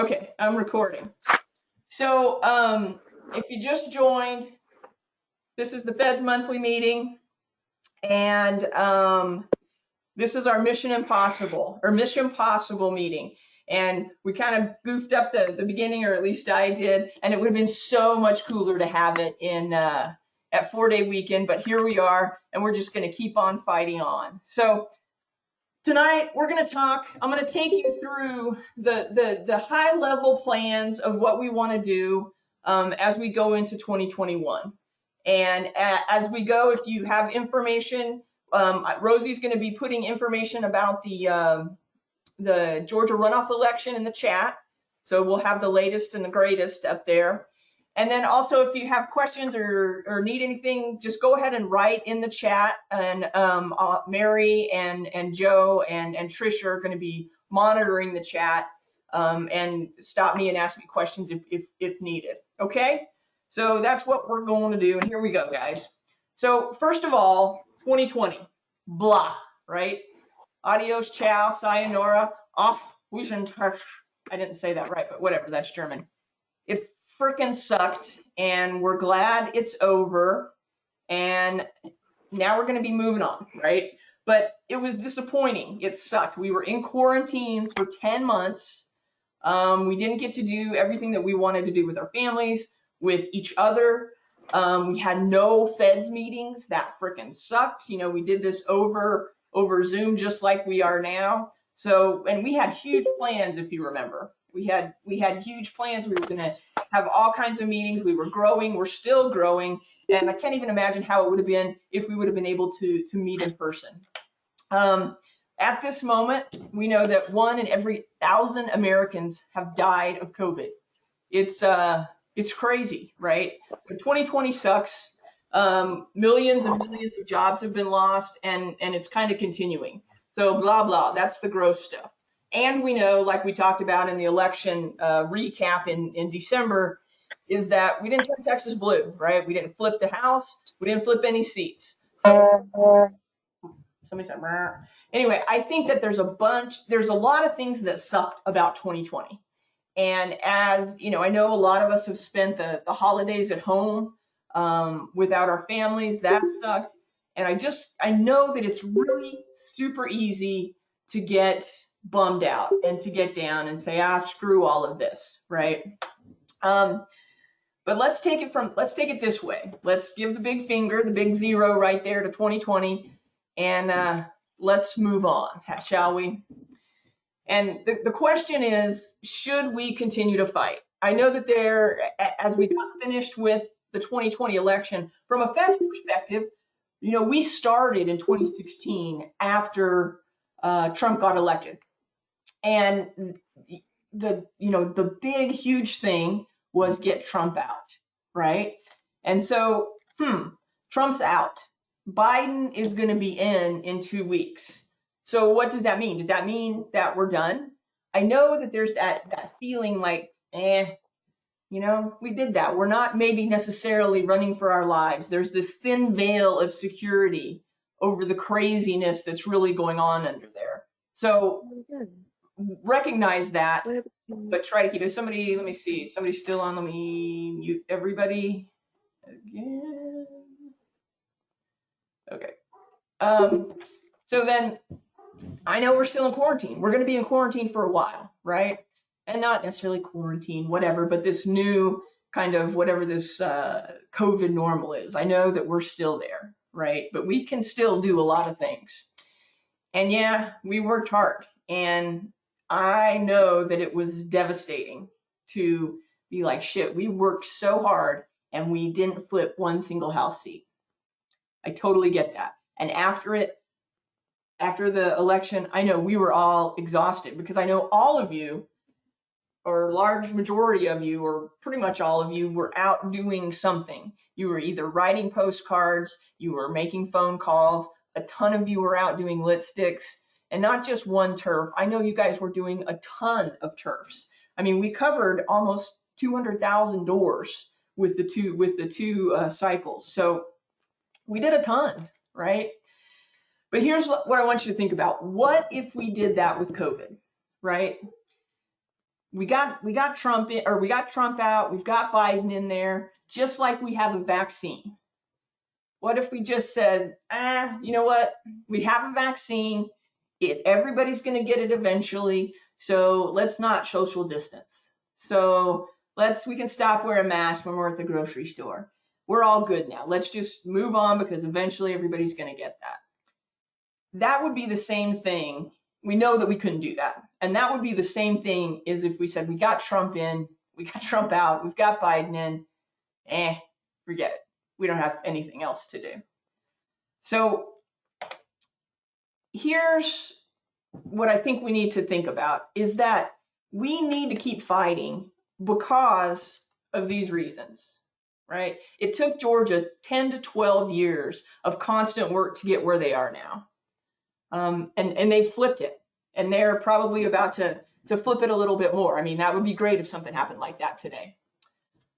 Okay, I'm recording. So, if you just joined, this is the Fed's monthly meeting, and this is our Mission Possible meeting. And we kind of goofed up the beginning, or at least I did, and it would have been so much cooler to have it in at 4-day weekend, but here we are, and we're just going to keep on fighting on. So tonight we're going to talk. I'm going to take you through the high level plans of what we want to do as we go into 2021. And as we go, if you have information, Rosie's going to be putting information about the Georgia runoff election in the chat. So we'll have the latest and the greatest up there. And then also, if you have questions or need anything, just go ahead and write in the chat. And Mary and Joe and Tricia are going to be monitoring the chat and stop me and ask me questions if needed. Okay? So that's what we're going to do. And here we go, guys. So first of all, 2020, blah, right? Adios, ciao, sayonara, auf Wiedersehen. I didn't say that right, but whatever, that's German. It freaking sucked, and we're glad it's over, and now we're going to be moving on, right? But it was disappointing. It sucked. We were in quarantine for 10 months. We didn't get to do everything that we wanted to do with our families, with each other. We had no Feds meetings. That freaking sucked. You know, we did this over Zoom just like we are now. So, and we had huge plans, if you remember. We had huge plans. We were going to have all kinds of meetings. We were growing. We're still growing. And I can't even imagine how it would have been if we would have been able to meet in person. At this moment, we know that 1 in every 1,000 Americans have died of COVID. It's crazy, right? So 2020 sucks. Millions and millions of jobs have been lost, and it's kind of continuing. So blah, blah, that's the gross stuff. And we know, like we talked about in the election recap in December, is that we didn't turn Texas blue, right? We didn't flip the House. We didn't flip any seats. So somebody said, Rah. Anyway, I think that there's a lot of things that sucked about 2020. And as you know, I know a lot of us have spent the holidays at home without our families. That sucked. And I know that it's really super easy to get bummed out and to get down and say, screw all of this, right? But let's take it this way. Let's give the big finger, the big zero right there to 2020, and let's move on, shall we? And the question is, should we continue to fight? I know that as we got finished with the 2020 election, from a Fed's perspective, you know, we started in 2016 after Trump got elected. And the big, huge thing was get Trump out, right? And so, Trump's out. Biden is going to be in 2 weeks. So what does that mean? Does that mean that we're done? I know that there's that feeling like, we did that. We're not maybe necessarily running for our lives. There's this thin veil of security over the craziness that's really going on under there. So recognize that, but try to keep it. Somebody, let me see. Somebody's still on. Let me mute everybody again. Okay. So then I know we're still in quarantine. We're going to be in quarantine for a while, right? And not necessarily quarantine, whatever, but this new kind of whatever this COVID normal is. I know that we're still there, right? But we can still do a lot of things. And yeah, we worked hard. And I know that it was devastating to be like, shit, we worked so hard and we didn't flip one single House seat. I totally get that. And after the election, I know we were all exhausted because I know all of you, or large majority of you, or pretty much all of you, were out doing something. You were either writing postcards, you were making phone calls, a ton of you were out doing lit sticks, and not just one turf. I know you guys were doing a ton of turfs. I mean, we covered almost 200,000 doors with the two cycles. So we did a ton, right? But here's what I want you to think about. What if we did that with COVID, right? we got Trump in, or we got Trump out, we've got Biden in there, just like we have a vaccine. What if we just said, you know what? We have a vaccine. Everybody's going to get it eventually. So let's not social distance. So we can stop wearing a mask when we're at the grocery store. We're all good now. Let's just move on because eventually everybody's going to get that. That would be the same thing. We know that we couldn't do that. And that would be the same thing as if we said, we got Trump in, we got Trump out, we've got Biden in, forget it. We don't have anything else to do. So here's what I think we need to think about is that we need to keep fighting because of these reasons, right? It took Georgia 10 to 12 years of constant work to get where they are now. And they flipped it, and they're probably about to flip it a little bit more. I mean, that would be great if something happened like that today.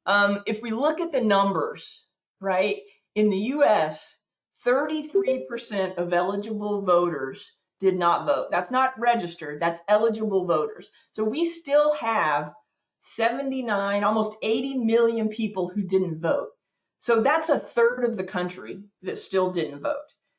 If we look at the numbers, right, in the US, 33% of eligible voters did not vote. That's not registered, that's eligible voters. So we still have 79, almost 80 million people who didn't vote. So that's a third of the country that still didn't vote.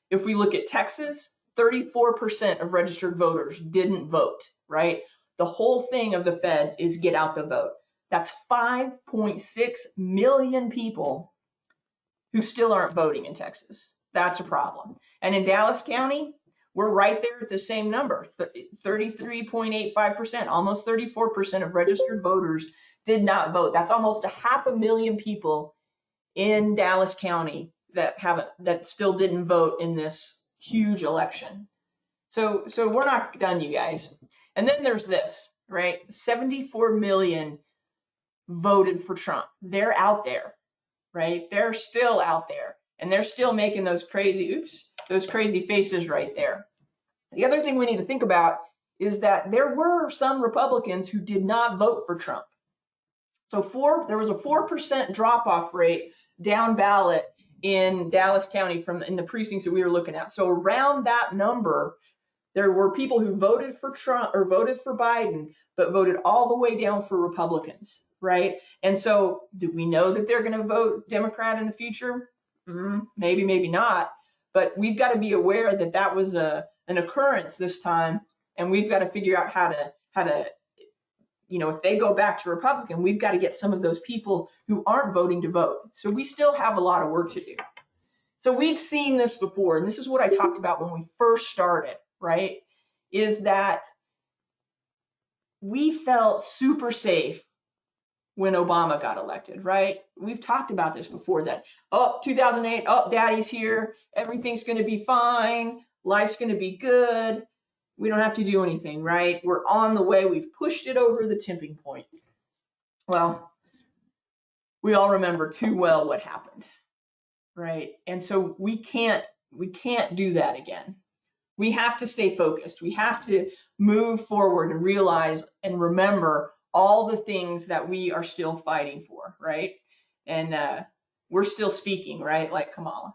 If we look at Texas, 34% of registered voters didn't vote, right? The whole thing of the feds is get out the vote. That's 5.6 million people who still aren't voting in Texas. That's a problem. And in Dallas County, we're right there at the same number, 33.85%, almost 34% of registered voters did not vote. That's almost 500,000 people in Dallas County that still didn't vote in this huge election. So we're not done, you guys. And then there's this, right? 74 million voted for Trump. They're out there, right? They're still out there, and they're still making those crazy faces right there. The other thing we need to think about is that there were some Republicans who did not vote for Trump. So there was a 4% drop-off rate down ballot in Dallas County in the precincts that we were looking at. So around that number, there were people who voted for Trump or voted for Biden, but voted all the way down for Republicans, right? And so do we know that they're going to vote Democrat in the future? Maybe, maybe not. But we've got to be aware that that was an occurrence this time, and we've got to figure out how to, if they go back to Republican, we've got to get some of those people who aren't voting to vote. So we still have a lot of work to do. So we've seen this before, and this is what I talked about when we first started, right? Is that we felt super safe when Obama got elected, right? We've talked about this before, that, 2008, daddy's here, everything's going to be fine, life's going to be good, we don't have to do anything, right? We're on the way, we've pushed it over the tipping point. Well, we all remember too well what happened, right? And so we can't do that again. We have to stay focused. We have to move forward and realize and remember all the things that we are still fighting for, right? And we're still speaking, right? Like Kamala.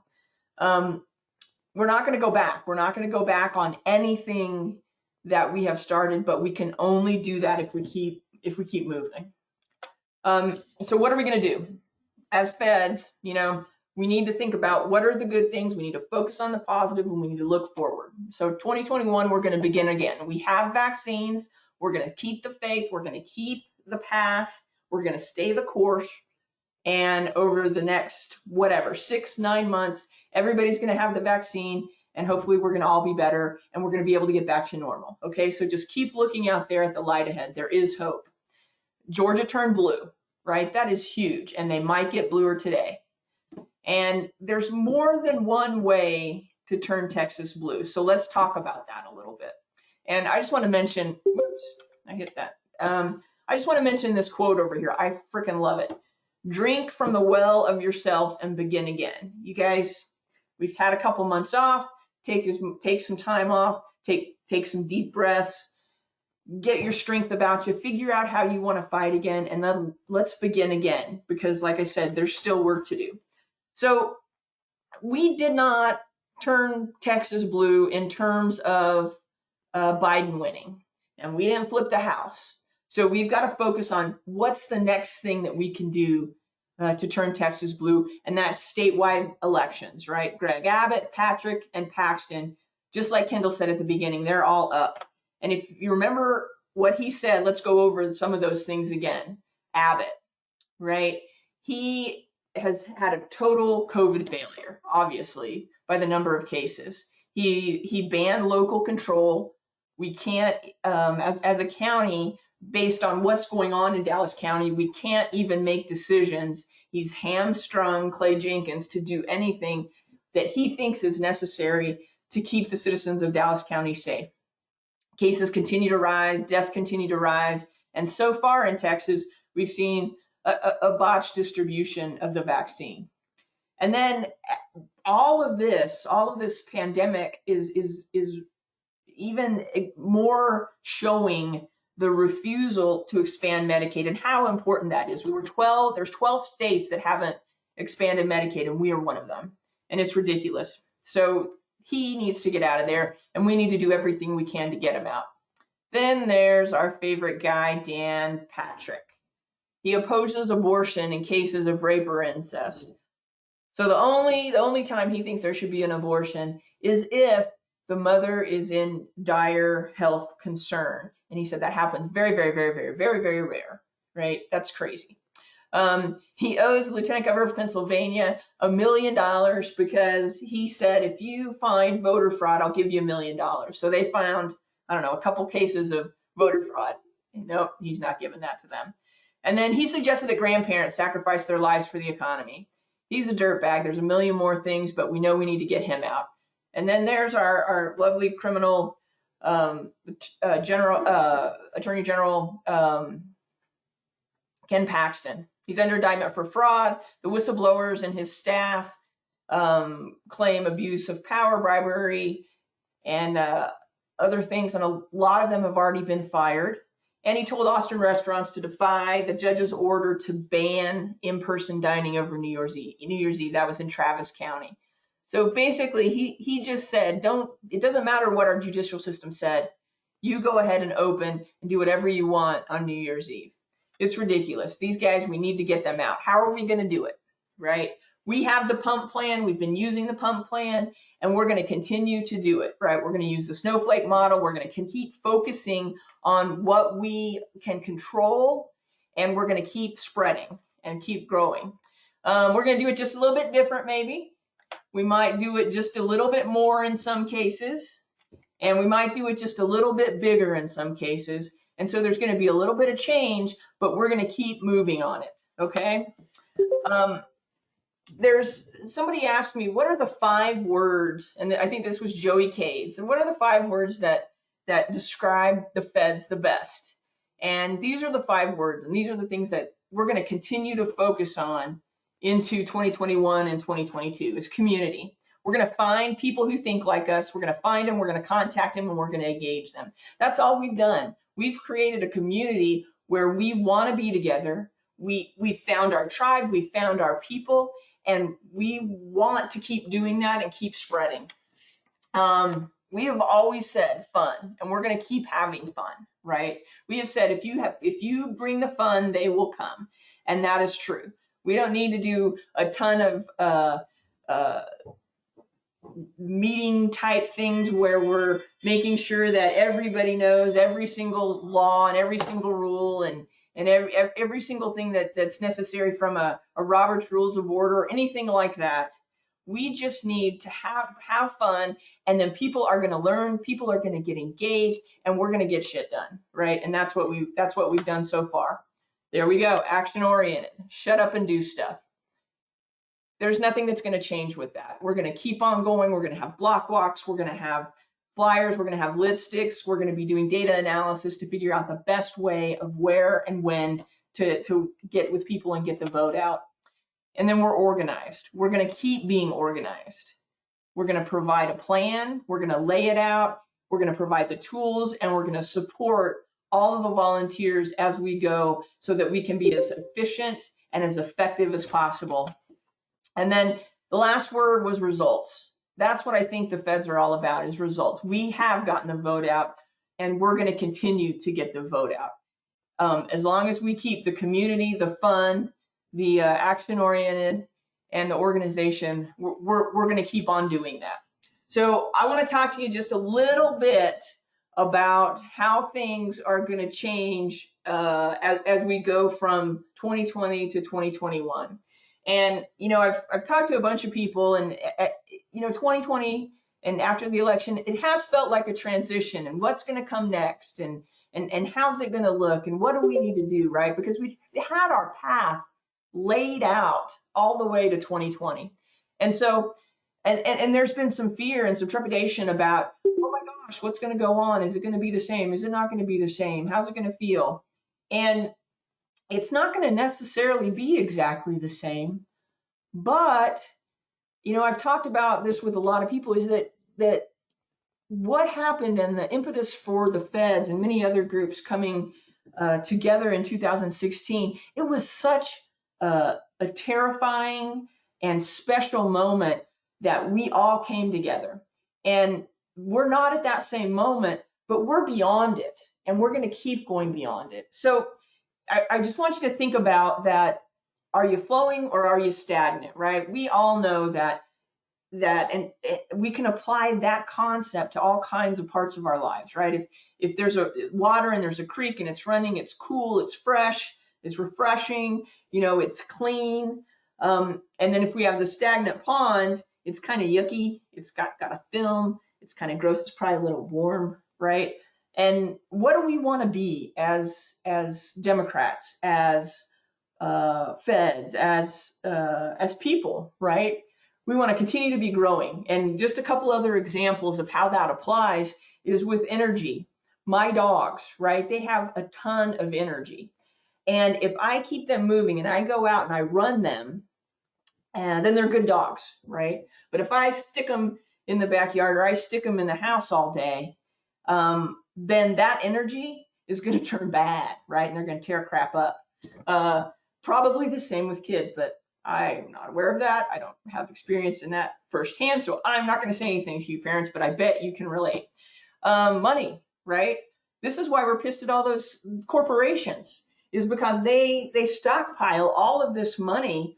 We're not going to go back. We're not going to go back on anything that we have started, but we can only do that if we keep moving. So what are we going to do? As feds, we need to think about what are the good things. We need to focus on the positive, and we need to look forward. So 2021, we're going to begin again. We have vaccines. We're going to keep the faith. We're going to keep the path. We're going to stay the course. And over the next, 6-9 months, everybody's going to have the vaccine, and hopefully we're going to all be better, and we're going to be able to get back to normal. Okay, so just keep looking out there at the light ahead. There is hope. Georgia turned blue, right? That is huge, and they might get bluer today. And there's more than one way to turn Texas blue. So let's talk about that a little bit. And I just want to mention, whoops, I hit that. I just want to mention this quote over here. I freaking love it. Drink from the well of yourself and begin again. You guys, we've had a couple months off. Take some time off. Take some deep breaths. Get your strength about you. Figure out how you want to fight again, and then let's begin again. Because, like I said, there's still work to do. So we did not turn Texas blue in terms of Biden winning, and we didn't flip the House. So we've got to focus on what's the next thing that we can do to turn Texas blue, and that's statewide elections, right? Greg Abbott, Patrick, and Paxton, just like Kendall said at the beginning, they're all up. And if you remember what he said, let's go over some of those things again. Abbott, right? He has had a total COVID failure, obviously, by the number of cases. He banned local control. We can't, as a county, based on what's going on in Dallas County, we can't even make decisions. He's hamstrung Clay Jenkins to do anything that he thinks is necessary to keep the citizens of Dallas County safe. Cases continue to rise, deaths continue to rise, and so far in Texas, we've seen a botched distribution of the vaccine. And then all of this pandemic is even more showing the refusal to expand Medicaid and how important that is. There's 12 states that haven't expanded Medicaid, and we are one of them. And it's ridiculous. So he needs to get out of there, and we need to do everything we can to get him out. Then there's our favorite guy, Dan Patrick. He opposes abortion in cases of rape or incest. So the only time he thinks there should be an abortion is if the mother is in dire health concern. And he said that happens very, very, very, very, very, very rare, right? That's crazy. He owes the Lieutenant Governor of Pennsylvania $1 million because he said, if you find voter fraud, I'll give you $1 million. So they found, I don't know, a couple cases of voter fraud. Nope, he's not giving that to them. And then he suggested that grandparents sacrifice their lives for the economy. He's a dirtbag. There's a million more things, but we know we need to get him out. And then there's our lovely criminal Attorney General Ken Paxton. He's under indictment for fraud. The whistleblowers and his staff claim abuse of power, bribery, and other things, and a lot of them have already been fired. And he told Austin restaurants to defy the judge's order to ban in-person dining over New Year's Eve. That was in Travis County. So basically, he just said, it doesn't matter what our judicial system said. You go ahead and open and do whatever you want on New Year's Eve. It's ridiculous. These guys, we need to get them out. How are we going to do it, right? We have the pump plan. We've been using the pump plan, and we're going to continue to do it, right? We're going to use the snowflake model. We're going to keep focusing on what we can control, and we're going to keep spreading and keep growing. We're going to do it just a little bit different, maybe. We might do it just a little bit more in some cases, and we might do it just a little bit bigger in some cases. And so there's going to be a little bit of change, but we're going to keep moving on it, okay? There's somebody asked me, what are the 5 words, and I think this was Joey Cades, and what are the 5 words that describe the feds the best? And these are the 5 words, and these are the things that we're going to continue to focus on into 2021 and 2022 is community. We're going to find people who think like us. We're going to find them. We're going to contact them, and we're going to engage them. That's all we've done. We've created a community where we want to be together. We found our tribe. We found our people, and we want to keep doing that and keep spreading. We have always said fun, and we're going to keep having fun, right? We have said if you bring the fun, they will come, and that is true. We don't need to do a ton of meeting type things where we're making sure that everybody knows every single law and every single rule and every single thing that's necessary from a Robert's Rules of Order or anything like that. We just need to have fun, and then people are going to learn, people are going to get engaged, and we're going to get shit done, right? And that's what we've done so far. There we go, action oriented. Shut up and do stuff. There's nothing that's going to change with that. We're going to keep on going. We're going to have block walks. We're going to have flyers. We're going to have lit sticks. We're going to be doing data analysis to figure out the best way of where and when to get with people and get the vote out. And then we're organized. We're going to keep being organized. We're going to provide a plan. We're going to lay it out. We're going to provide the tools, and we're going to support all of the volunteers as we go so that we can be as efficient and as effective as possible. And then the last word was results. That's what I think the feds are all about, is results. We have gotten the vote out, and we're going to continue to get the vote out. As long as we keep the community, the fun, the action-oriented, and the organization, we're going to keep on doing that. So I want to talk to you just a little bit about how things are going to change as we go from 2020 to 2021. And, you know, I've talked to a bunch of people, and, you know, 2020 and after the election, it has felt like a transition, and what's going to come next, and how's it going to look, and what do we need to do, right? Because we had our path laid out all the way to 2020. And so, and there's been some fear and some trepidation about, oh my gosh, what's going to go on? Is it going to be the same? Is it not going to be the same? How's it going to feel? And it's not going to necessarily be exactly the same, but, you know, I've talked about this with a lot of people, is that what happened and the impetus for the feds and many other groups coming together in 2016, it was such a terrifying and special moment that we all came together. And we're not at that same moment, but we're beyond it, and we're going to keep going beyond it. So I just want you to think about that. Are you flowing or are you stagnant, right? We all know that and we can apply that concept to all kinds of parts of our lives, right? If there's a water and there's a creek and it's running, it's cool, it's fresh, it's refreshing, you know, it's clean. And then if we have the stagnant pond, it's kind of yucky, it's got a film, it's kind of gross, it's probably a little warm, right? And what do we want to be as Democrats, as feds, as people, right? We want to continue to be growing. And just a couple other examples of how that applies is with energy. My dogs, right? They have a ton of energy. And if I keep them moving and I go out and I run them, and then they're good dogs, right? But if I stick them in the backyard or I stick them in the house all day, then that energy is going to turn bad, right? And they're going to tear crap up. Probably the same with kids, but I'm not aware of that. I don't have experience in that firsthand, so I'm not going to say anything to you parents, but I bet you can relate. Money, right? This is why we're pissed at all those corporations, is because they stockpile all of this money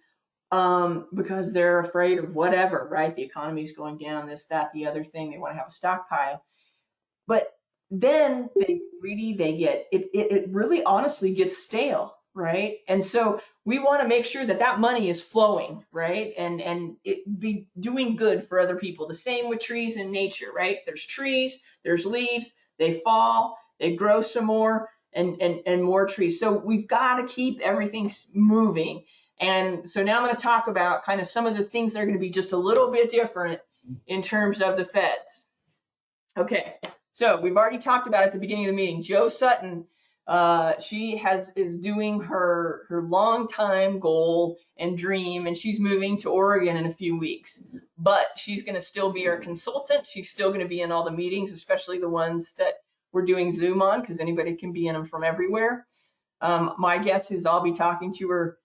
because they're afraid of whatever, right? The economy's going down, this, that, the other thing. They want to have a stockpile. But then they get greedy, it really honestly gets stale, right? And so we want to make sure that that money is flowing, right? And it be doing good for other people. The same with trees in nature, right? There's trees, there's leaves, they fall, they grow some more, and more trees. So we've got to keep everything moving. And so now I'm going to talk about kind of some of the things that are going to be just a little bit different in terms of the feds. Okay, so we've already talked about at the beginning of the meeting, Jo Sutton. She is doing her long time goal and dream, and she's moving to Oregon in a few weeks. But she's going to still be our consultant. She's still going to be in all the meetings, especially the ones that we're doing Zoom on, because anybody can be in them from everywhere. My guess is I'll be talking to her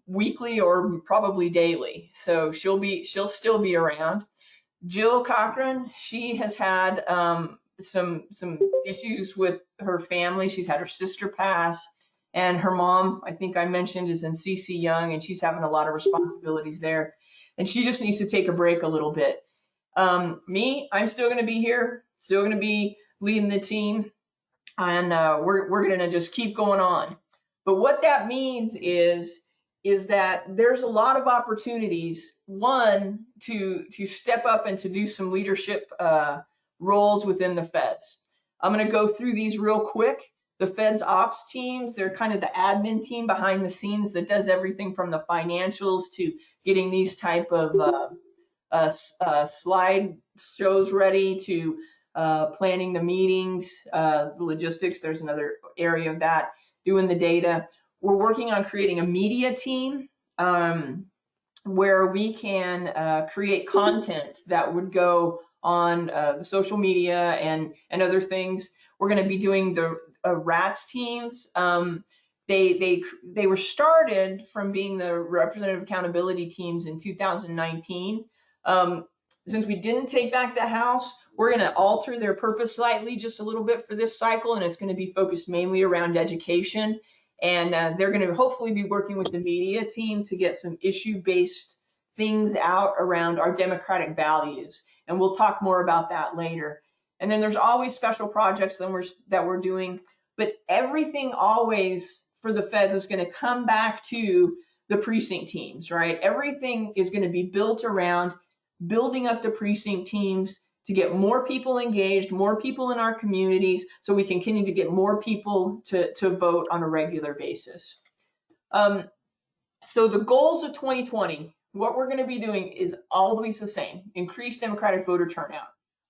weekly or probably daily, so she'll still be around. Jill Cochran, she has had some issues with her family. She's had her sister pass, and her mom, I think I mentioned, is in CC Young, and she's having a lot of responsibilities there, and she just needs to take a break a little bit. Me, I'm still going to be here, still going to be leading the team, and we're going to just keep going on. But what that means is that there's a lot of opportunities, one, to step up and to do some leadership roles within the feds. I'm going to go through these real quick. The feds ops teams, they're kind of the admin team behind the scenes that does everything from the financials to getting these type of slide shows ready, to planning the meetings, the logistics. There's another area of that, doing the data. We're working on creating a media team where we can create content that would go on the social media and other things. We're going to be doing the RATS teams. They were started from being the representative accountability teams in 2019. Since we didn't take back the House, We're going to alter their purpose slightly just a little bit for this cycle, and it's going to be focused mainly around education. And they're going to hopefully be working with the media team to get some issue-based things out around our democratic values. And we'll talk more about that later. And then there's always special projects that we're doing, but everything always for the feds is going to come back to the precinct teams, right? Everything is going to be built around building up the precinct teams to get more people engaged, more people in our communities, so we can continue to get more people to vote on a regular basis. So the goals of 2020, what we're going to be doing is always the same: increase Democratic voter turnout.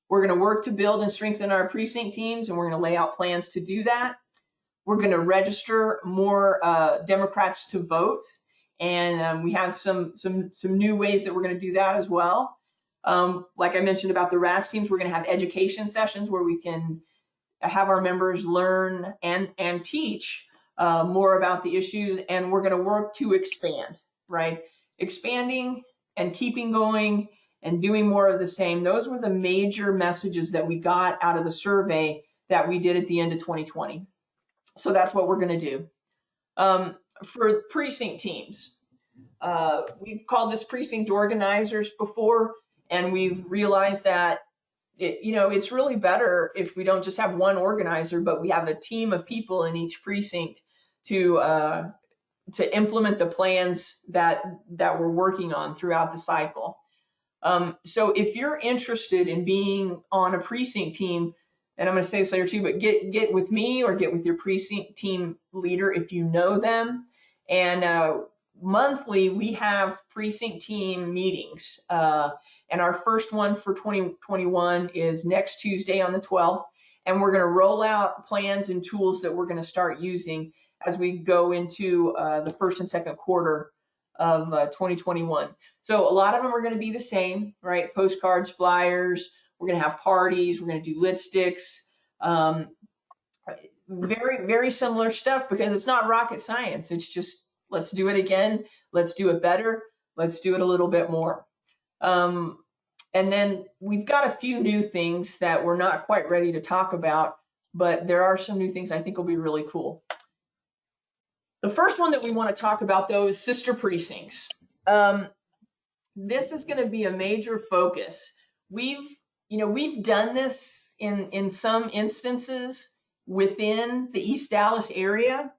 We're going to work to build and strengthen our precinct teams, and we're going to lay out plans to do that. We're going to register more Democrats to vote, and we have some new ways that we're going to do that as well. Like I mentioned about the RATS teams, we're going to have education sessions where we can have our members learn and teach more about the issues, and we're going to work to expand, right? Expanding and keeping going and doing more of the same. Those were the major messages that we got out of the survey that we did at the end of 2020. So that's what we're going to do. For precinct teams, we've called this precinct organizers before, and we've realized that it's really better if we don't just have one organizer, but we have a team of people in each precinct to implement the plans that we're working on throughout the cycle. So if you're interested in being on a precinct team, and I'm going to say this later too, but get with me or get with your precinct team leader if you know them. And monthly we have precinct team meetings. And our first one for 2021 is next Tuesday on the 12th. And we're going to roll out plans and tools that we're going to start using as we go into the first and second quarter of 2021. So a lot of them are going to be the same, right? Postcards, flyers. We're going to have parties. We're going to do lit sticks. Very, very similar stuff, because it's not rocket science. It's just, let's do it again. Let's do it better. Let's do it a little bit more. And then we've got a few new things that we're not quite ready to talk about, but there are some new things I think will be really cool. The first one that we want to talk about, though, is sister precincts. This is going to be a major focus. We've done this in some instances within the East Dallas area,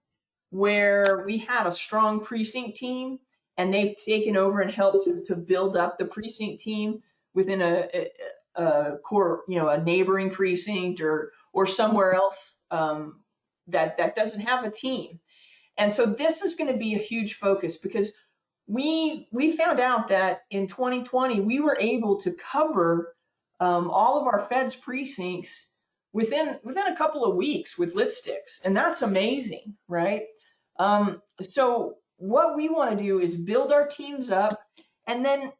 where we have a strong precinct team, and they've taken over and helped to build up the precinct team within a core, a neighboring precinct or somewhere else that doesn't have a team. And so this is going to be a huge focus, because we found out that in 2020 we were able to cover all of our feds precincts within a couple of weeks with lit sticks, and that's amazing, right? So what we want to do is build our teams up, and then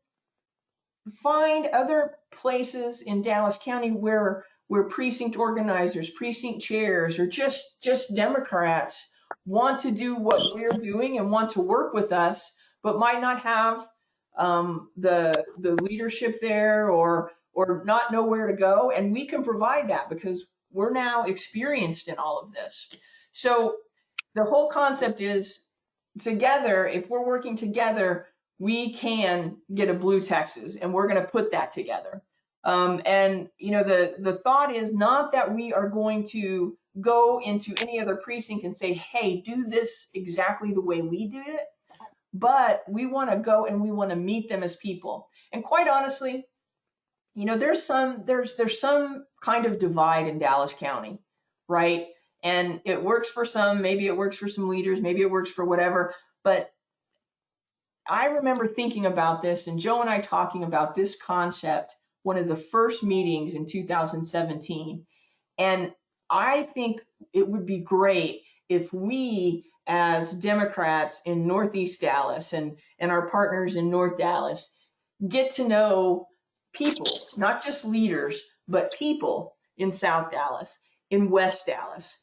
find other places in Dallas County where precinct organizers, precinct chairs, or just Democrats want to do what we're doing and want to work with us, but might not have the leadership there or not know where to go. And we can provide that, because we're now experienced in all of this. So the whole concept is, together, if we're working together, we can get a Blue Texas, and we're going to put that together. And the thought is not that we are going to go into any other precinct and say, hey, do this exactly the way we did it, but we want to go and we want to meet them as people. And quite honestly, there's some kind of divide in Dallas County, right? And it works for some, maybe it works for some leaders, maybe it works for whatever. But I remember thinking about this, and Joe and I talking about this concept, one of the first meetings in 2017. And I think it would be great if we, as Democrats in Northeast Dallas and our partners in North Dallas, get to know people, not just leaders, but people in South Dallas, in West Dallas,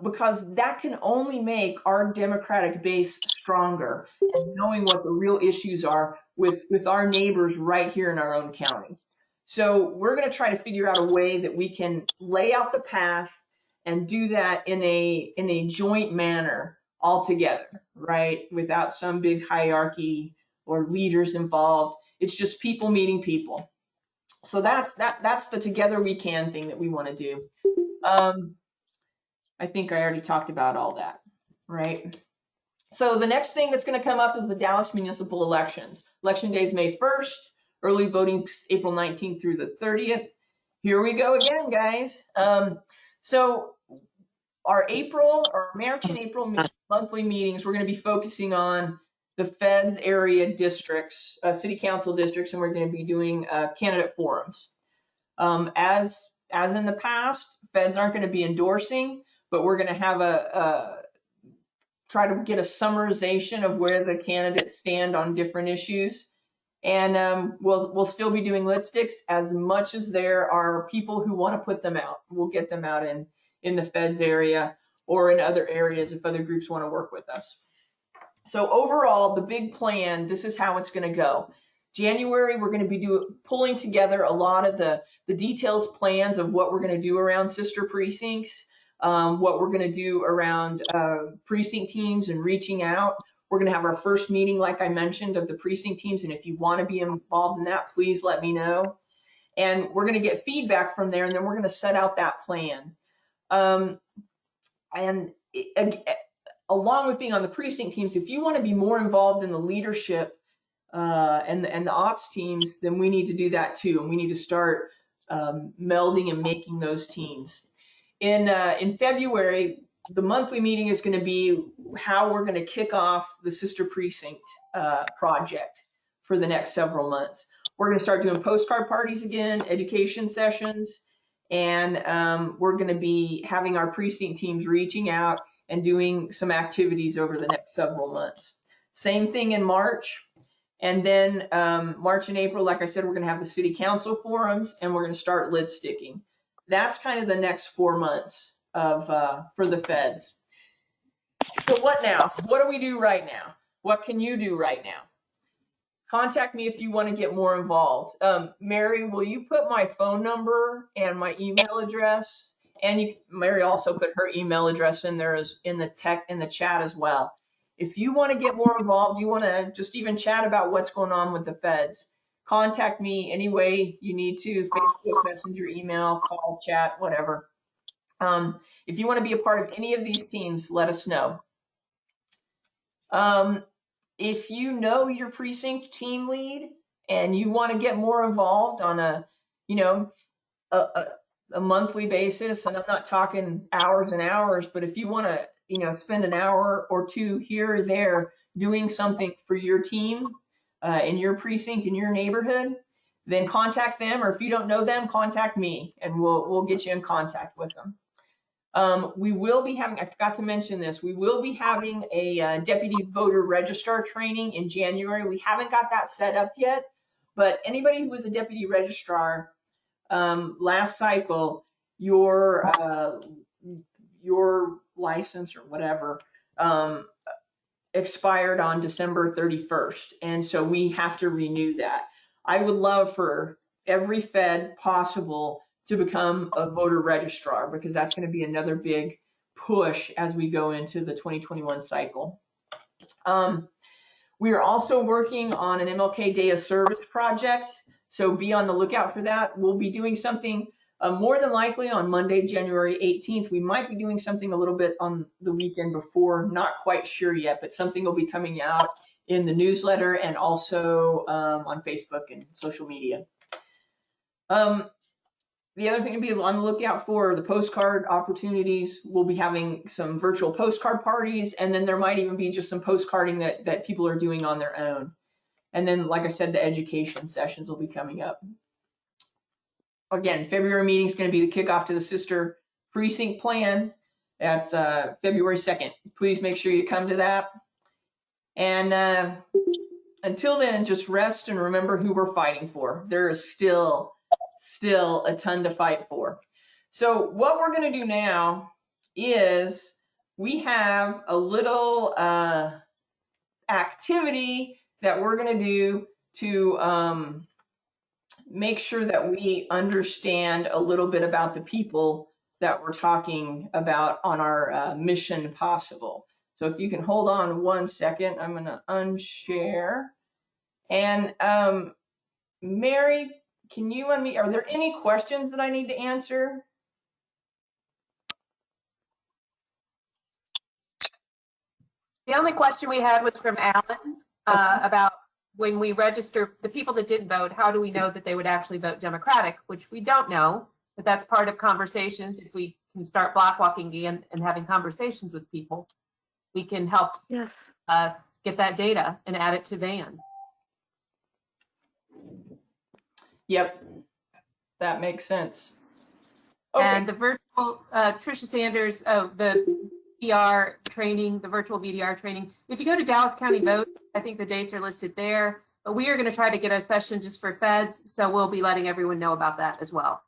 because that can only make our Democratic base stronger, and knowing what the real issues are with our neighbors right here in our own county. So we're going to try to figure out a way that we can lay out the path and do that in a joint manner all together, right? Without some big hierarchy or leaders involved. It's just people meeting people. So that's the Together We Can thing that we want to do. I think I already talked about all that, right? So the next thing that's going to come up is the Dallas municipal elections. Election day is May 1st, early voting April 19th through the 30th. Here we go again, guys. So our March and April monthly meetings, we're going to be focusing on the Feds area districts, city council districts, and we're going to be doing candidate forums. As in the past, Feds aren't going to be endorsing, but we're going to have try to get a summarization of where the candidates stand on different issues. And we'll still be doing lit sticks as much as there are people who want to put them out. We'll get them out in the Feds area or in other areas if other groups want to work with us. So overall, the big plan, this is how it's going to go. January, we're going to be pulling together a lot of the details plans of what we're going to do around sister precincts, what we're going to do around precinct teams and reaching out. We're going to have our first meeting, like I mentioned, of the precinct teams. And if you want to be involved in that, please let me know. And we're going to get feedback from there, and then we're going to set out that plan. Along with being on the precinct teams, if you want to be more involved in the leadership and the ops teams, then we need to do that too. And we need to start melding and making those teams. In February, the monthly meeting is going to be how we're going to kick off the sister precinct project for the next several months. We're going to start doing postcard parties again, education sessions, and we're going to be having our precinct teams reaching out and doing some activities over the next several months. Same thing in March. And then March and April, like I said, we're going to have the city council forums, and we're going to start lid sticking. That's kind of the next 4 months for the Feds. So what now? What do we do right now? What can you do right now? Contact me if you want to get more involved. Mary, will you put my phone number and my email address? And Mary also put her email address in there in the chat as well. If you want to get more involved, you want to just even chat about what's going on with the Feds, contact me any way you need to, Facebook, Messenger, email, call, chat, whatever. If you want to be a part of any of these teams, let us know. If you know your precinct team lead and you want to get more involved on a monthly basis, and I'm not talking hours and hours, but if you want to, spend an hour or two here or there doing something for your team in your precinct, in your neighborhood, then contact them. Or if you don't know them, contact me and we'll get you in contact with them. We will be having, I forgot to mention this, we will be having a deputy voter registrar training in January. We haven't got that set up yet, but anybody who was a deputy registrar last cycle, your license or whatever expired on December 31st. And so we have to renew that. I would love for every Fed possible to become a voter registrar, because that's going to be another big push as we go into the 2021 cycle. We are also working on an MLK Day of Service project, so be on the lookout for that. We'll be doing something more than likely on Monday, January 18th. We might be doing something a little bit on the weekend before, not quite sure yet, but something will be coming out in the newsletter and also on Facebook and social media. The other thing to be on the lookout for, the postcard opportunities. We'll be having some virtual postcard parties, and then there might even be just some postcarding that people are doing on their own. And then, like I said, the education sessions will be coming up. Again, February meeting is going to be the kickoff to the sister precinct plan. That's February 2nd. Please make sure you come to that. And until then, just rest and remember who we're fighting for. There is still a ton to fight for. So what we're going to do now is we have a little activity that we're going to do make sure that we understand a little bit about the people that we're talking about on our Mission Possible. So if you can hold on 1 second, I'm going to unshare. And Mary, can you unmute? Are there any questions that I need to answer? The only question we had was from Alan about when we register the people that didn't vote, how do we know that they would actually vote Democratic, which we don't know, but that's part of conversations. If we can start block walking again and having conversations with people, we can help get that data and add it to VAN. Yep, that makes sense. Okay. And the virtual, Tricia Sanders, the VDR training, the virtual VDR training. If you go to Dallas County Vote, I think the dates are listed there. But we are going to try to get a session just for feds, so we'll be letting everyone know about that as well.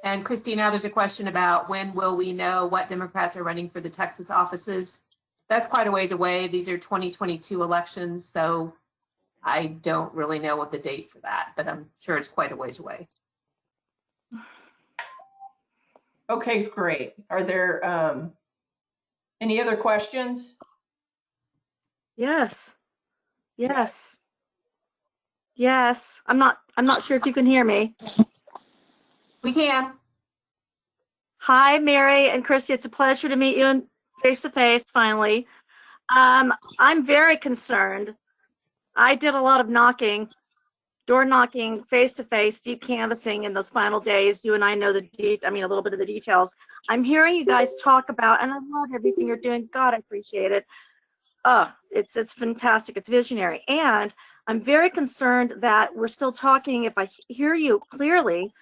And Christy, now there's a question about when will we know what Democrats are running for the Texas offices. That's quite a ways away. These are 2022 elections, so I don't really know what the date for that, but I'm sure it's quite a ways away. Okay, great. Are there any other questions? Yes. Yes. Yes. I'm not sure if you can hear me. We can. Hi, Mary and Christy. It's a pleasure to meet you face to face finally. I'm very concerned. I did a lot of knocking, door knocking, face to face, deep canvassing in those final days. You and I know a little bit of the details. I'm hearing you guys talk about, and I love everything you're doing. God, I appreciate it. It's fantastic. It's visionary. And I'm very concerned that we're still talking. If I hear you clearly,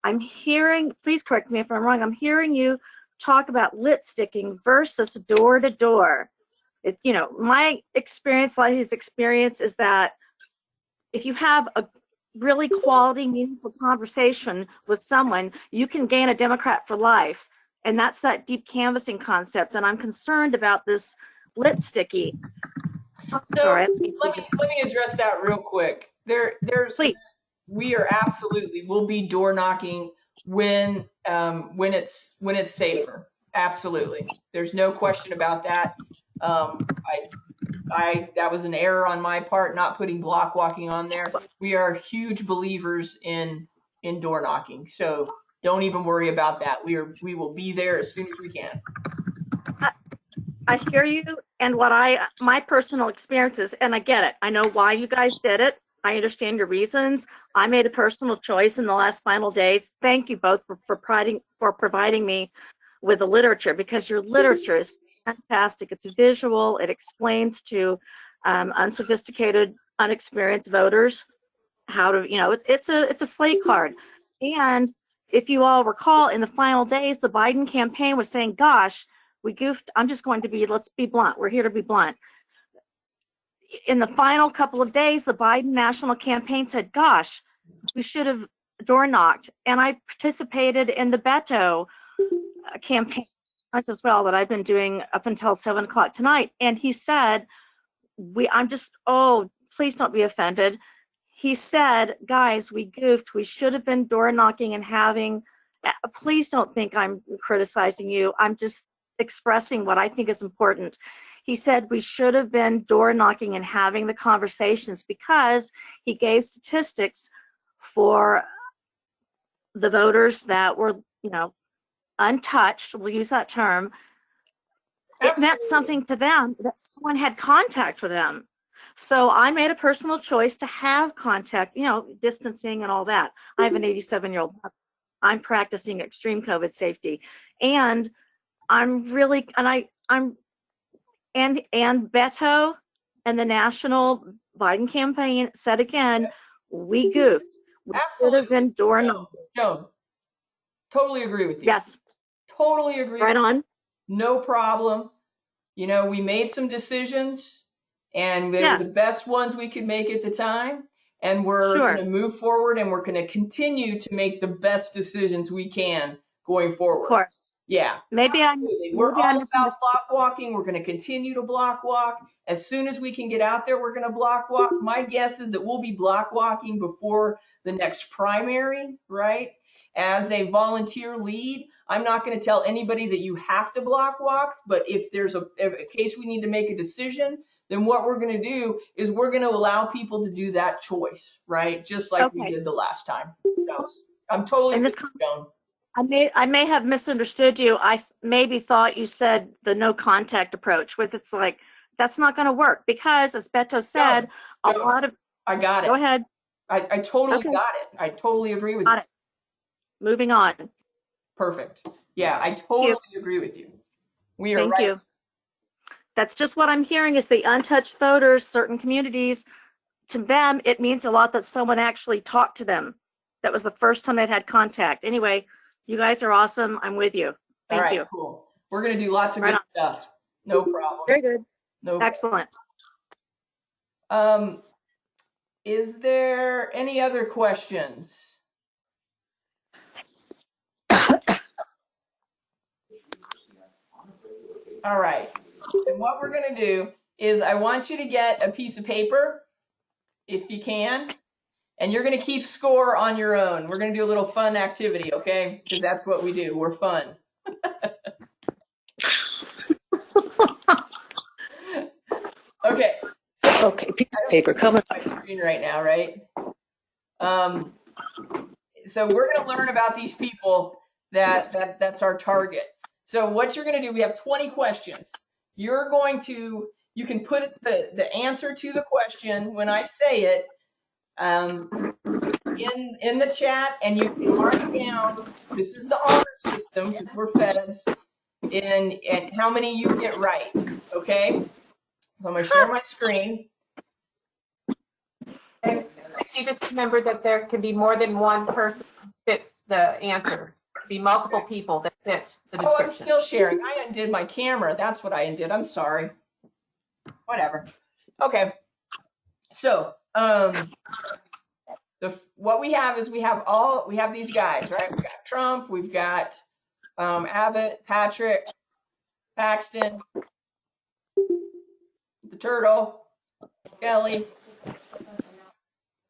I'm hearing, please correct me if I'm wrong, I'm hearing you talk about lit sticking versus door to door. My experience, Lighty's experience is that if you have a really quality, meaningful conversation with someone, you can gain a Democrat for life. And that's that deep canvassing concept. And I'm concerned about this lit sticky. So let me address that real quick. Please. We are absolutely, we'll be door knocking when it's safer. Absolutely. There's no question about that. That was an error on my part, not putting block walking on there. We are huge believers in door knocking. So don't even worry about that. We will be there as soon as we can. I hear you, and my personal experiences, and I get it. I know why you guys did it. I understand your reasons. I made a personal choice in the last final days. Thank you both for providing me with the literature, because your literature is fantastic. It's visual. It explains to unsophisticated, unexperienced voters how to, it's a slate card. And if you all recall, in the final days, the Biden campaign was saying, gosh, we goofed. Let's be blunt. We're here to be blunt. In the final couple of days, the Biden national campaign said, gosh, we should have door knocked. And I participated in the Beto campaign as well that I've been doing up until 7 o'clock tonight. And he said, please don't be offended. He said, guys, we goofed. We should have been door knocking and please don't think I'm criticizing you. I'm just expressing what I think is important. He said we should have been door knocking and having the conversations, because he gave statistics for the voters that were, untouched. We'll use that term. It meant something to them that someone had contact with them. So I made a personal choice to have contact, distancing and all that. I have an 87-year-old. I'm practicing extreme COVID safety. And I'm really, and Beto and the national Biden campaign said again, we goofed. We should have been door knocking. No, totally agree with you. Yes. Totally agree. Right on. No problem. We made some decisions, and they were the best ones we could make at the time. And we're going to move forward, and we're going to continue to make the best decisions we can going Of forward. course. Yeah. Maybe I Absolutely. We're maybe I all about misunderstood. block walking. We're going to continue to block walk. As soon as we can get out there, we're going to block walk. My guess is that we'll be block walking before the next primary, right? As a volunteer lead, I'm not going to tell anybody that you have to block walk, but if there's a case we need to make a decision, then what we're going to do is we're going to allow people to do that choice, right? Just like we Okay. did the last time. So I'm totally In with this you, Joan. I may have misunderstood you. I maybe thought you said the no contact approach, which it's like that's not going to work because, as Beto said, a Go. lot of. I got it. Go ahead. I totally Okay. got it. I totally agree with Got you. it. Moving on. Perfect. Yeah, I totally agree with you. We are Thank right. you. That's just what I'm hearing is the untouched voters, certain communities, to them, it means a lot that someone actually talked to them. That was the first time they'd had contact. Anyway, you guys are awesome. I'm with you. All Thank right, you. cool. We're going to do lots of Right good on. stuff. No problem. Very good. No. Excellent. Is there any other questions? All right. And what we're going to do is I want you to get a piece of paper, if you can, and you're going to keep score on your own. We're going to do a little fun activity, okay? Because that's what we do. We're fun. Okay. Okay, piece of paper coming. My screen right now, right? So we're going to learn about these people that's our target. So what you're going to do, we have 20 questions. You can put the answer to the question when I say it in the chat, and you can mark down, this is the honor system because we're feds, and how many you get right, okay? So I'm going to share my screen. And you just remember that there can be more than one person who fits the answer. It can be multiple people that fit the Oh, I'm description. still sharing. I undid my camera. That's what I undid. I'm sorry. Whatever. Okay. So, what we have is we have these guys, right? We've got Trump, we've got Abbott, Patrick, Paxton, the Turtle, Kelly,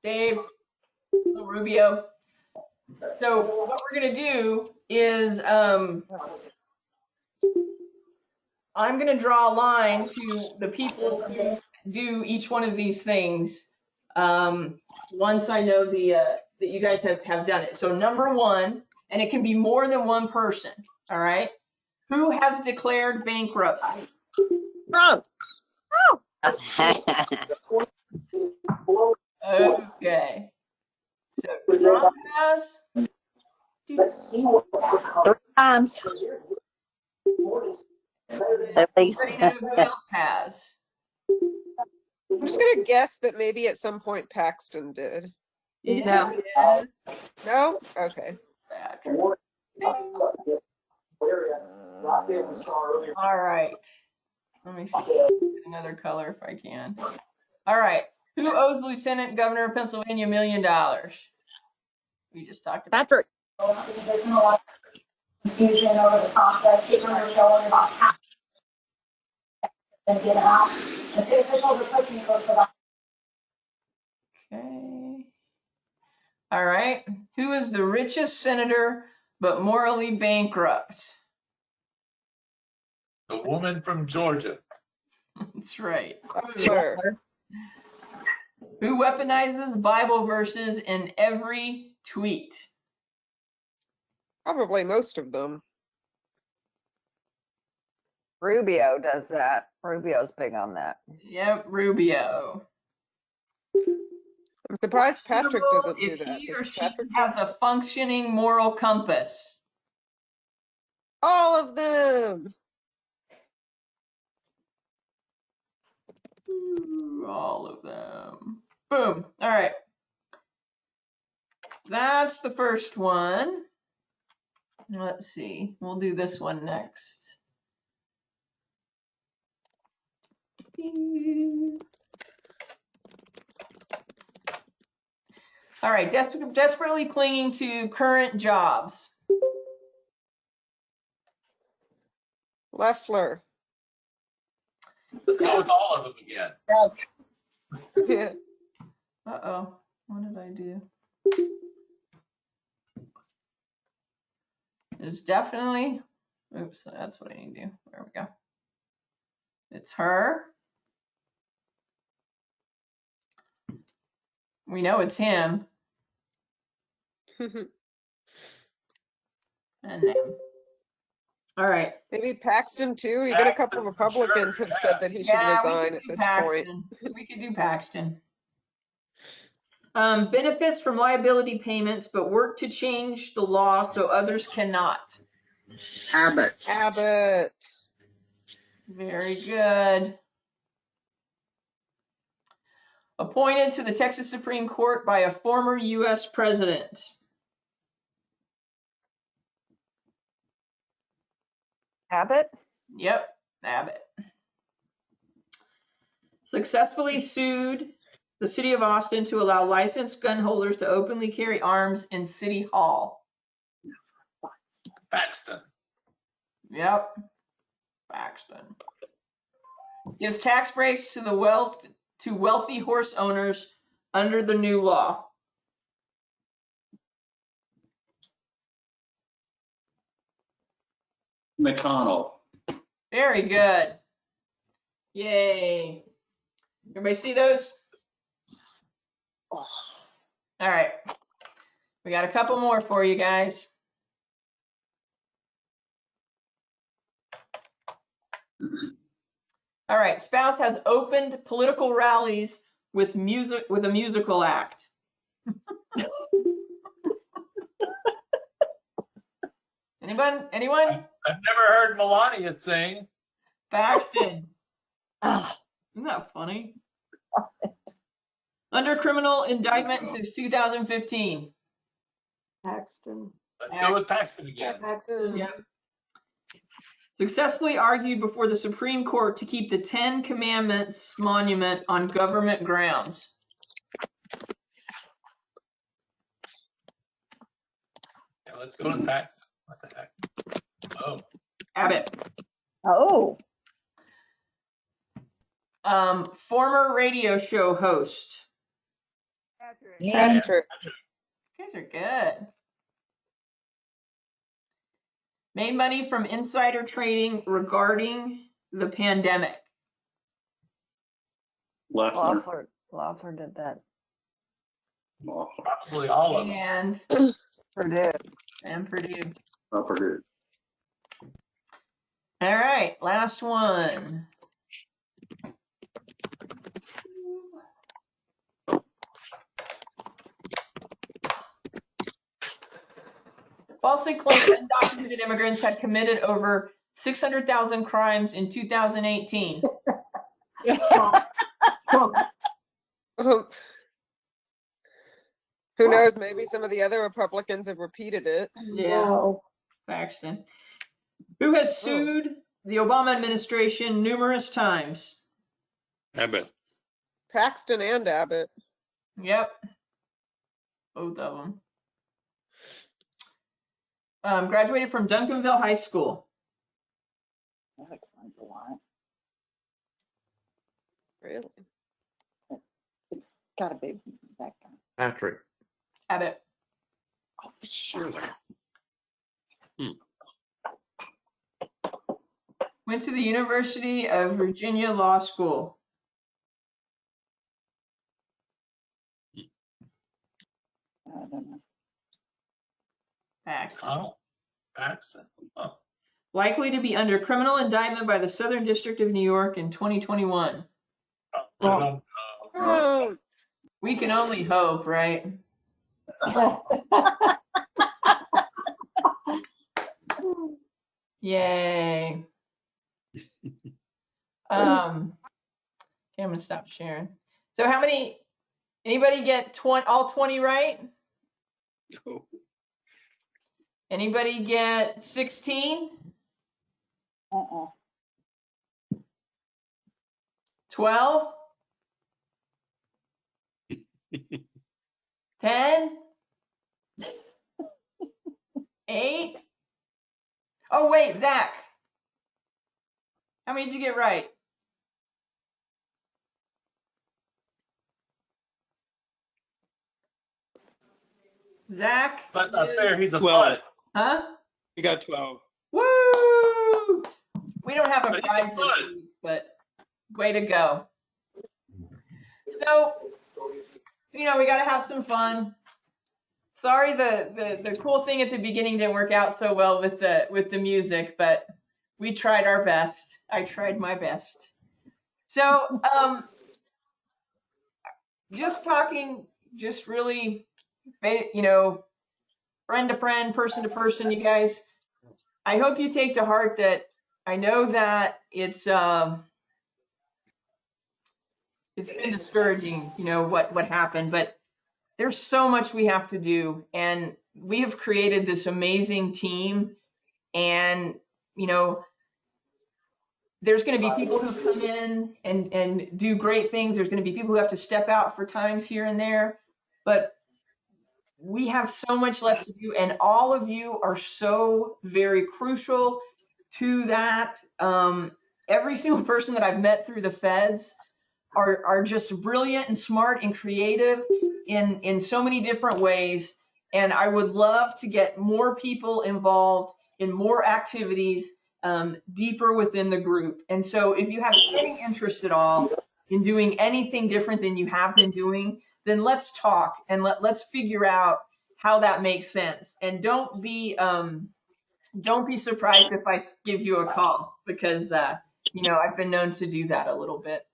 Dave, Rubio. So what we're gonna do is I'm gonna draw a line to the people who do each one of these things. Once I know that you guys have done it. So number one, and it can be more than one person, all right? Who has declared bankruptcy? Trump. Okay. So Trump has. 3 times. At least. Anybody know who else has? I'm just gonna guess that maybe at some point Paxton did. No. Yes, No? Okay. Patrick. All right. Let me see another color if I can. All right. Who owes Lieutenant Governor of Pennsylvania $1 million? We just talked about Patrick. Confusion over the process, people are showing about how and get out. The city officials are pushing for that. Okay. All right. Who is the richest senator but morally bankrupt? The woman from Georgia. That's right. Sure. Who weaponizes Bible verses in every tweet? Probably most of them. Rubio does that. Rubio's big on that. Yep, Rubio. I'm surprised Patrick doesn't do If that. he Does or she Patrick? has a functioning moral compass. All of them. Ooh, all of them. Boom. All right. That's the first one. Let's see. We'll do this one next. All right. Desperately clinging to current jobs. Leffler. Let's go with all of them again. Yeah. Uh-oh, what did I do? It's definitely, oops, that's what I need to do. There we go. It's her. We know it's him. And then, all right. Maybe Paxton too. Even a couple of Paxton, for Republicans sure, have yeah. said that he should Yeah, resign at this point. We could do Paxton. Benefits from liability payments, but work to change the law so others cannot. Abbott. Abbott. Very good. Appointed to the Texas Supreme Court by a former U.S. president. Abbott? Yep, Abbott. Successfully sued the city of Austin to allow licensed gun holders to openly carry arms in City Hall. Paxton. Yep, Paxton. Gives tax breaks to wealthy horse owners under the new law. McConnell. Very good. Yay. Everybody see those? All right. We got a couple more for you guys. All right. Spouse has opened political rallies with a musical act. Anyone? I've never heard Melania sing. Paxton. Ah, Isn't that funny? Under criminal indictment since 2015. Paxton. Let's go with Paxton again. Paxton. Yep. Successfully argued before the Supreme Court to keep the Ten Commandments monument on government grounds. Yeah, let's go with Paxton. What the heck? Oh, Abbott. oh, Former radio show host. yeah. Patrick. You guys are good. Made money from insider trading regarding the pandemic. Leffler. Loeffler did that. probably all of them. And Purdue. Purdue. Purdue. All right, last one. Falsely claimed undocumented immigrants had committed over 600,000 crimes in 2018. Who knows? Maybe some of the other Republicans have repeated it. Whoa. Paxton. Who has sued the Obama administration numerous times? Abbott. Paxton and Abbott. Yep. Both of them. Graduated from Duncanville High School. That explains a lot. Really? It's gotta be that guy. Patrick. Abbott. Oh, sure. Went to the University of Virginia Law School. I don't know. Paxton. Oh, Paxton. Oh, Likely to be under criminal indictment by the Southern District of New York in 2021. Oh, We can only hope, right? Yay. Okay, I'm gonna stop sharing. So how many, anybody get all 20 right? No. Anybody get 16? 12? 10? 8? Oh, wait, Zach. How many did you get right? Zach? That's not fair. He's a 12. bud. Huh? You got 12. Woo! We don't have a But he's a prize this bud. week, but way to go. So, we got to have some fun. Sorry, the cool thing at the beginning didn't work out so well with the music, but we tried our best. I tried my best. So, just talking, just really, friend to friend, person to person, you guys. I hope you take to heart that I know that it's been discouraging, what happened, but there's so much we have to do, and we have created this amazing team, and there's going to be people who come in and do great things. There's going to be people who have to step out for times here and there, but we have so much left to do, and all of you are so very crucial to that. Every single person that I've met through the feds are just brilliant and smart and creative in so many different ways. And I would love to get more people involved in more activities deeper within the group. And so if you have any interest at all in doing anything different than you have been doing, then let's talk and let's figure out how that makes sense. And don't be surprised if I give you a call, because I've been known to do that a little bit.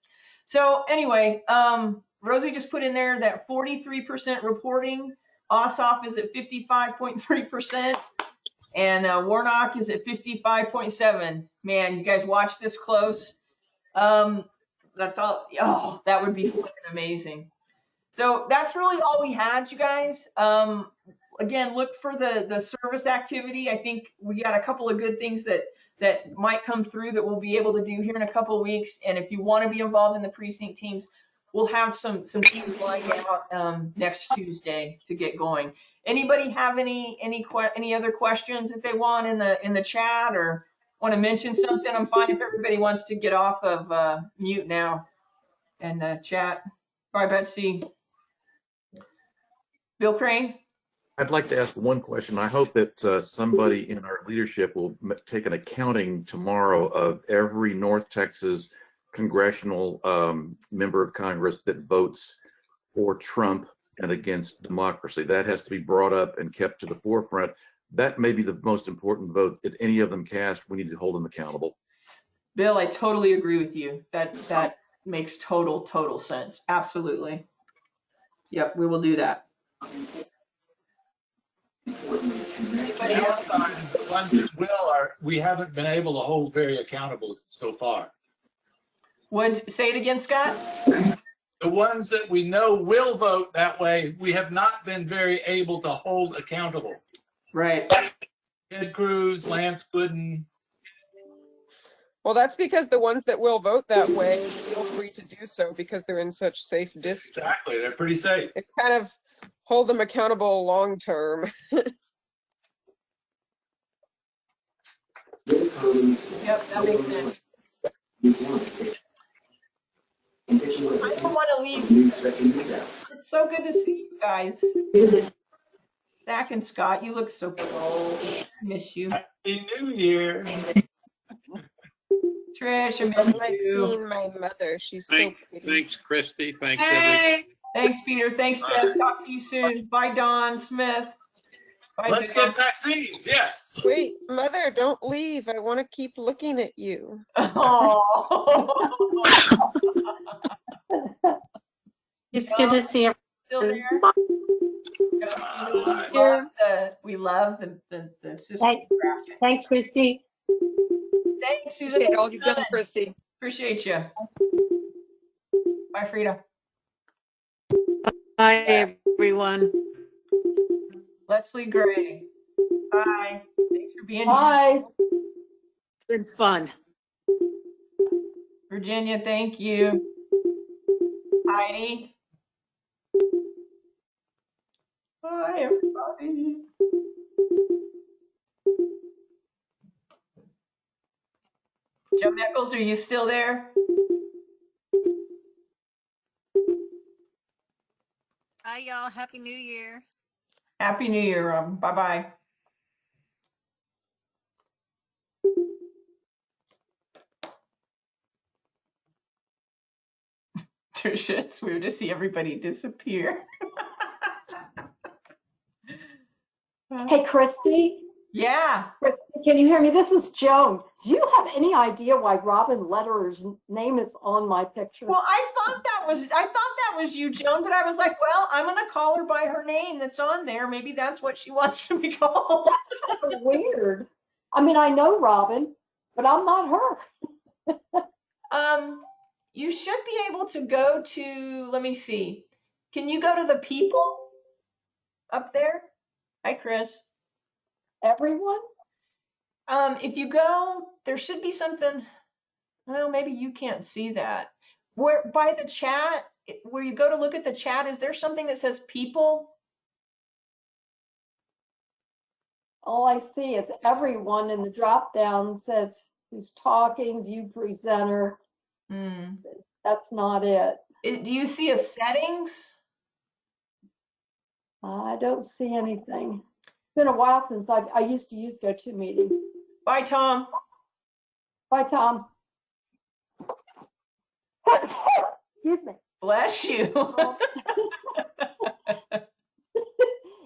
So anyway, Rosie just put in there that 43% reporting. Ossoff is at 55.3%, and Warnock is at 55.7. Man, you guys watch this close. That's all. Oh, that would be flipping amazing. So that's really all we had, you guys. Again, look for the service activity. I think we got a couple of good things that might come through that we'll be able to do here in a couple of weeks. And if you want to be involved in the precinct teams, we'll have some teams lined out next Tuesday to get going. Anybody have any other questions that they want in the chat, or want to mention something? I'm fine if everybody wants to get off of mute now and chat. Bye, Betsy. Bill Crane? I'd like to ask one question. I hope that somebody in our leadership will take an accounting tomorrow of every North Texas congressional member of Congress that votes for Trump and against democracy. That has to be brought up and kept to the forefront. That may be the most important vote that any of them cast. We need to hold them accountable. Bill, I totally agree with you. That makes total sense. Absolutely. Yep, we will do that. Anybody The else? outside, the ones that we haven't been able to hold very accountable so far. Say it again, Scott? The ones that we know will vote that way, we have not been very able to hold accountable. Right. Ted Cruz, Lance Gooden. Well, that's because the ones that will vote that way feel free to do so because they're in such safe districts. Exactly, they're pretty safe. It's kind of hold them accountable long term. Yep, that makes sense. I don't want to leave. It's so good to see you guys. Zach and Scott, you look so cool. I miss you. Happy New Year. Trish, I I miss like you. seeing my mother. She's Thanks, so pretty. thanks, Christy. Thanks, Hey. Thanks, Peter. Thanks, Beth. Talk to you soon. Bye, Don Smith. Bye, Let's Bill. get vaccines, yes. Wait, mother, don't leave. I want to keep looking at you. Oh. It's good to see you. Still there? We love the system. Thanks. Thanks, Christy. Thanks, Susan. Appreciate all you've done, Chrissy. Appreciate you. Bye, Frida. Bye, everyone. Leslie Gray. Hi. Thanks for being here. Bye. It's been fun. Virginia, thank you. Heidi. Bye, everybody. Joe Nichols, are you still there? Hi, y'all. Happy New Year. Happy New Year. Bye-bye. Tricia, it's weird to see everybody disappear. Hey, Christy. Yeah. Christy, can you hear me? This is Joan. Do you have any idea why Robin Lederer's name is on my picture? Well, I thought that was you, Joan, but I was like, well, I'm gonna call her by her name that's on there. Maybe that's what she wants to be called. That's kind of weird. I mean, I know Robin, but I'm not her. You should be able to go to, let me see. Can you go to the people up there? Hi, Chris. Everyone? If you go, there should be something. Well, maybe you can't see that. Where by the chat, where you go to look at the chat, is there something that says people? All I see is everyone, and the drop down says who's talking, view presenter. That's not it. Do you see a settings? I don't see anything. It's been a while since I used to use GoToMeeting. Bye, Tom. Bye, Tom. Excuse me. Bless you.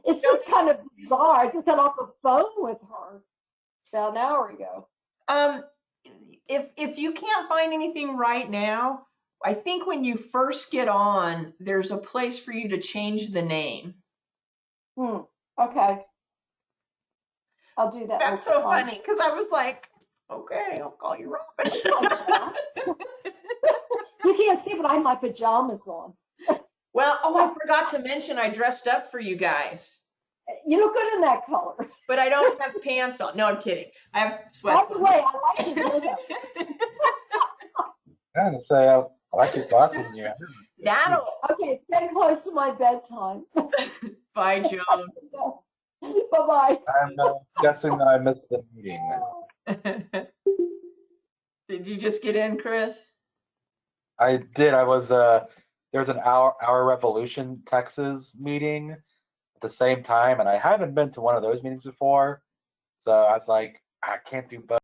It's just kind of bizarre. I just got off the phone with her about an hour ago. If you can't find anything right now, I think when you first get on, there's a place for you to change the name. Okay. I'll do that. That's so funny because I was like, okay, I'll call you Robin. You can't see, but I have my pajamas on. Well, I forgot to mention I dressed up for you guys. You look good in that color. But I don't have pants on. No, I'm kidding. I have sweats By the on. way, I like the logo. I gotta say, I like your glasses in your hair. That'll. Okay, it's getting close to my bedtime. Bye, Joan. Bye-bye. I'm guessing that I missed the meeting. Did you just get in, Chris? I did. I was there's an Our Revolution Texas meeting at the same time, and I haven't been to one of those meetings before. So I was like, I can't do both.